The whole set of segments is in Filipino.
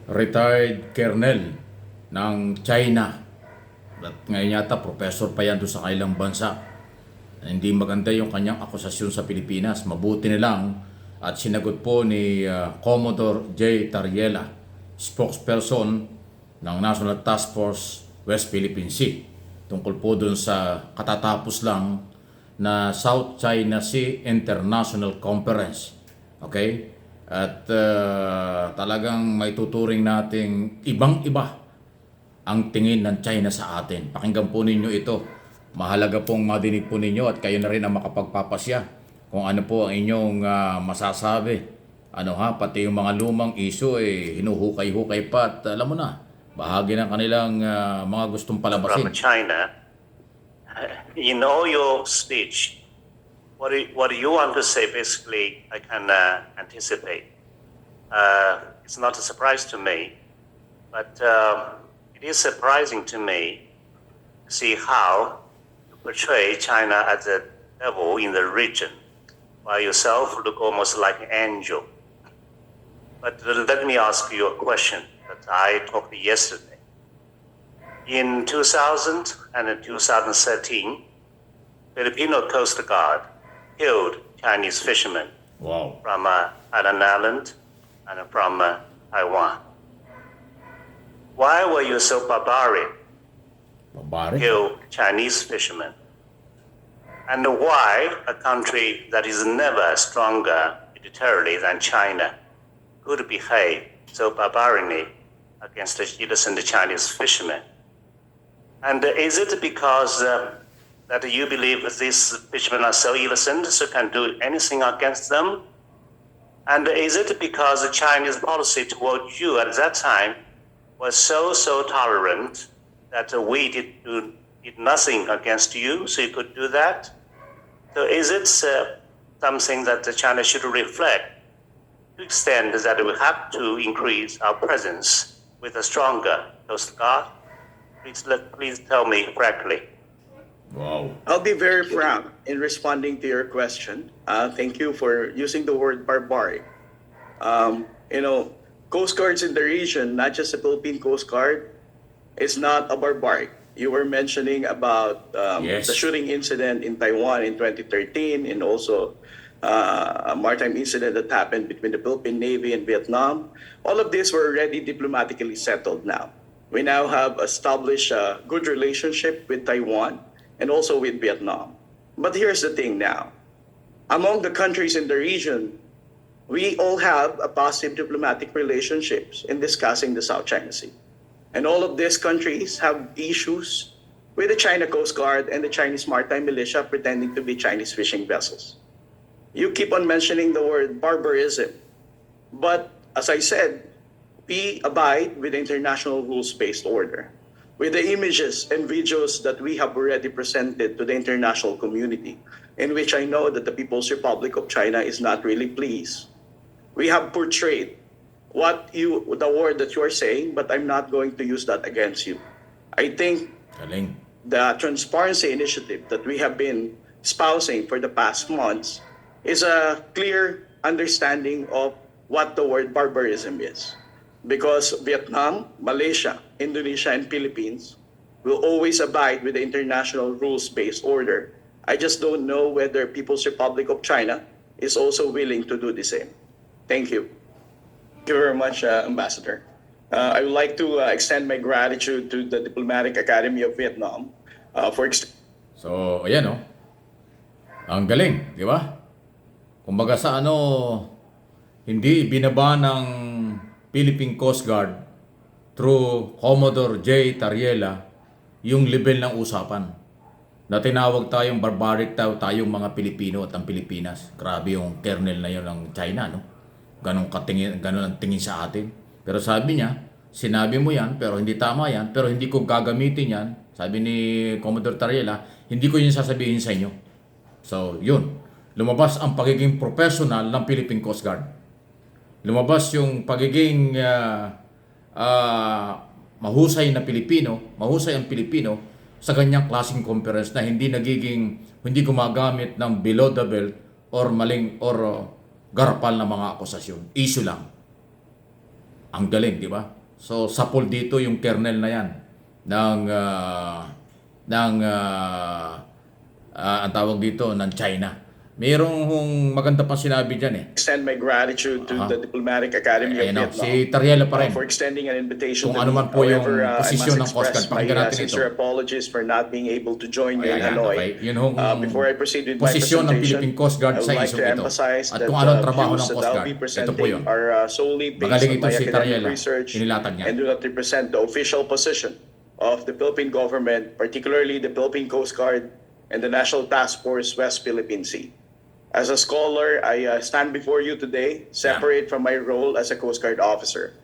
retired colonel ng China. At ngayon yata professor pa yan doon sa kailang bansa. Hindi maganda yung kanyang akusasyon sa Pilipinas. Mabuti na lang at sinagot po ni Commodore J. Tariela, spokesperson ng National Task Force West Philippine Sea, tungkol po dun sa katatapos lang na South China Sea International Conference. Okay? At talagang may tuturing nating ibang-iba ang tingin ng China sa atin. Pakinggan po ninyo ito. Mahalaga pong madinig po ninyo at kayo na rin ang makapagpapasya kung ano po ang inyong masasabi. Ano ha, pati yung mga lumang issue hinuhukay-hukay pa at alam mo na, bahagi ng kanilang mga gustong palabasin. From China, in all your speech, what do you want to say? Basically, I can anticipate. It's not a surprise to me, but it is surprising to me to see how you portray China as a devil in the region, while yourself look almost like an angel. But let me ask you a question that I talked yesterday. In 2000 and 2013, Filipino Coast Guard killed Chinese fishermen from Hainan Island and from Taiwan. Why were you so barbaric? Kill Chinese fishermen? And why a country that is never stronger militarily than China could behave so barbarically against the innocent Chinese fishermen? And is it because that you believe these fishermen are so innocent, so can do anything against them? And is it because the Chinese policy towards you at that time was so tolerant that we did nothing against you, so you could do that? So is it something that China should reflect to extend that we have to increase our presence with a stronger Coast Guard? Please tell me frankly. Wow. I'll be very frank in responding to your question. Thank you for using the word barbaric. Coast Guards in the region, not just the Philippine Coast Guard, is not a barbaric. You were mentioning about Yes. the shooting incident in Taiwan in 2013 and also a maritime incident that happened between the Philippine Navy and Vietnam. All of these were already diplomatically settled now. We now have established a good relationship with Taiwan and also with Vietnam. But here's the thing now. Among the countries in the region, we all have a positive diplomatic relationships in discussing the South China Sea. And all of these countries have issues with the China Coast Guard and the Chinese maritime militia pretending to be Chinese fishing vessels. You keep on mentioning the word barbarism. But as I said, we abide with the international rules-based order, with the images and videos that we have already presented to the international community, in which I know that the People's Republic of China is not really pleased. We have portrayed the word that you are saying, but I'm not going to use that against you. I think the transparency initiative that we have been espousing for the past months is a clear understanding of what the word barbarism is. Because Vietnam, Malaysia, Indonesia, and Philippines will always abide with the international rules-based order. I just don't know whether People's Republic of China is also willing to do the same. Thank you. Thank you very much, Ambassador. I would like to extend my gratitude to the Diplomatic Academy of Vietnam for... So, ayan o. Ang galing, di ba? Kumbaga sa hindi binaba ng Philippine Coast Guard through Commodore J. Tariela yung level ng usapan. Na tinawag tayong barbaric tayong mga Pilipino at ang Pilipinas. Grabe yung kernel na yun ng China, no? Ganun ang tingin sa atin. Pero sabi niya, sinabi mo yan, pero hindi tama yan, pero hindi ko gagamitin yan. Sabi ni Commodore Tariela, hindi ko yun sasabihin sa inyo. So, yun. Lumabas ang pagiging professional ng Philippine Coast Guard. Lumabas yung pagiging mahusay ang Pilipino sa ganyang klaseng conference na hindi gumagamit ng below the belt or maling or garapal na mga akusasyon. Issue lang. Ang galing, di ba? So, sapol dito yung kernel na yan ng, ang tawag dito, ng China. Mayroong maganda pang sinabi dyan eh. Extend my gratitude to the Diplomatic Academy of Ayan o, Vietnam si Tariela pa rin. for extending an invitation Kung to ano me. man po yung However, I posisyon must ng Coast Guard, express my pakinggan natin ito. sincere apologies for not being able to join you in Ayan, Hanoi. okay. Yun yung Before I proceed with my posisyon ng presentation, Philippine Coast Guard I would sa like isyu to ito. emphasize At that kung anong trabaho views ng that Coast I'll Guard, be ito po presenting yun. are solely based Magaling on ito my si academic Tariela. research Inilatag niya. and do not represent the official position of the Philippine government, particularly the Philippine Coast Guard and the National Task Force West Philippine Sea. As a scholar, I stand before you today, separate from my role as a Coast Guard officer.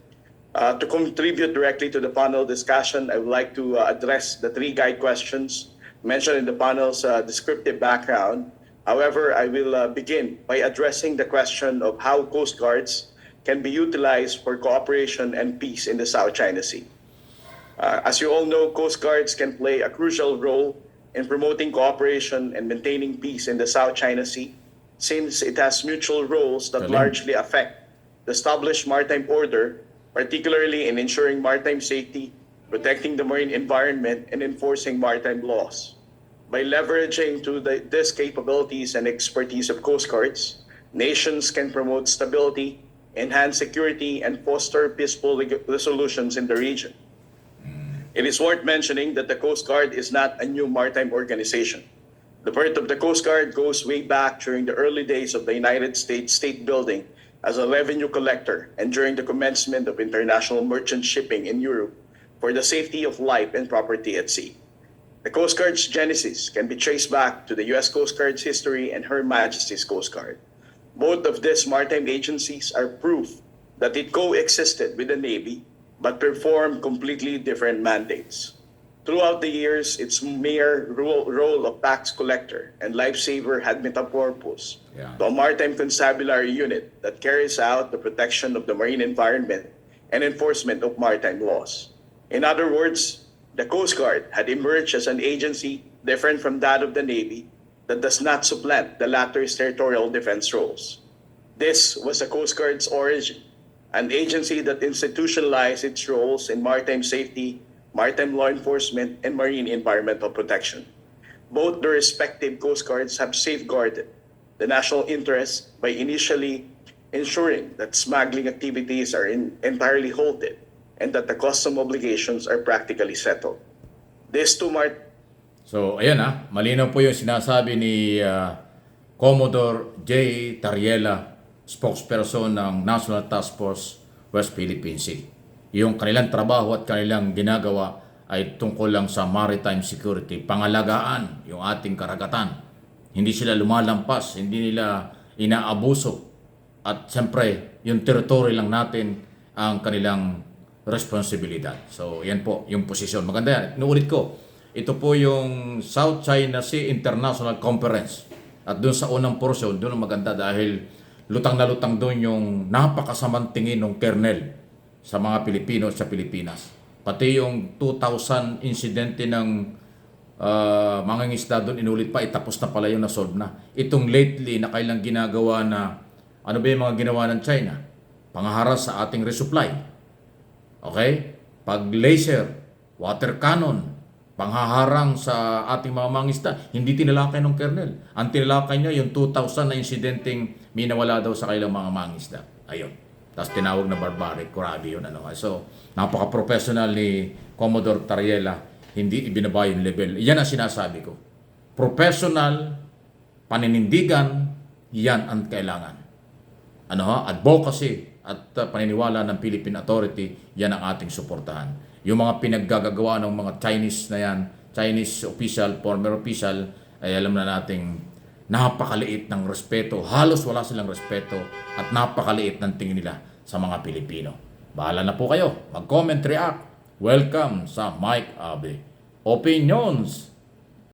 To contribute directly to the panel discussion, I would like to address the three guide questions mentioned in the panel's descriptive background. However, I will begin by addressing the question of how Coast Guards can be utilized for cooperation and peace in the South China Sea. As you all know, Coast Guards can play a crucial role in promoting cooperation and maintaining peace in the South China Sea, since it has mutual roles that largely affect the established maritime order, particularly in ensuring maritime safety, protecting the marine environment, and enforcing maritime laws. By leveraging these capabilities and expertise of Coast Guards, nations can promote stability, enhance security, and foster peaceful resolutions in the region. It is worth mentioning that the Coast Guard is not a new maritime organization. The birth of the Coast Guard goes way back during the early days of the United States state building as a revenue collector and during the commencement of international merchant shipping in Europe for the safety of life and property at sea. The Coast Guard's genesis can be traced back to the U.S. Coast Guard's history and Her Majesty's Coast Guard. Both of these maritime agencies are proof that it coexisted with the Navy but performed completely different mandates. Throughout the years, its mere role of tax collector and lifesaver had metamorphosed to a maritime constabulary unit that carries out the protection of the marine environment and enforcement of maritime laws. In other words, the Coast Guard had emerged as an agency different from that of the Navy that does not supplant the latter's territorial defense roles. This was the Coast Guard's origin, an agency that institutionalized its roles in maritime safety, maritime law enforcement, and marine environmental protection. Both the respective Coast Guards have safeguarded the national interest by initially ensuring that smuggling activities are entirely halted and that the custom obligations are practically settled. These two So, ayan malinaw po yung sinasabi ni Commodore J. Tariela, spokesperson ng National Task Force West Philippine Sea. Yung kanilang trabaho at kanilang ginagawa ay tungkol lang sa maritime security, pangalagaan yung ating karagatan. Hindi sila lumalampas, hindi nila inaabuso. At siyempre, yung territory lang natin ang kanilang responsibilidad. So, yan po yung posisyon. Maganda yan. Inuulit ko, ito po yung South China Sea International Conference. At doon sa unang portion, doon ang maganda dahil lutang na lutang doon yung napakasamang tingin ng kernel sa mga Pilipino at sa Pilipinas. Pati yung 2,000 insidente ng mga ngisda doon, inulit pa, tapos na pala yung nasolve na. Itong lately na kailang ginagawa na, ano ba yung mga ginawa ng China? Pangaharas sa ating resupply. Okay? Pag laser, water cannon, panghaharang sa ating mga mangisda, hindi tinalakay ng kernel. Ang tinalakay niya yung 2,000 na insidenteng minawala daw sa kailang mga mangisda. Ayun. Tapos tinawag na barbaric, grabe yun. So, napaka-professional ni Commodore Tariela, hindi ibinaba yung level. Yan ang sinasabi ko. Professional, paninindigan, yan ang kailangan. Advocacy at paniniwala ng Philippine Authority, yan ang ating suportahan. Yung mga pinaggagawa ng mga Chinese na yan, Chinese official, former official, ay alam na nating napakaliit ng respeto, halos wala silang respeto at napakaliit ng tingin nila sa mga Pilipino. Bahala na po kayo, mag-comment, react. Welcome sa Mike Abe Opinions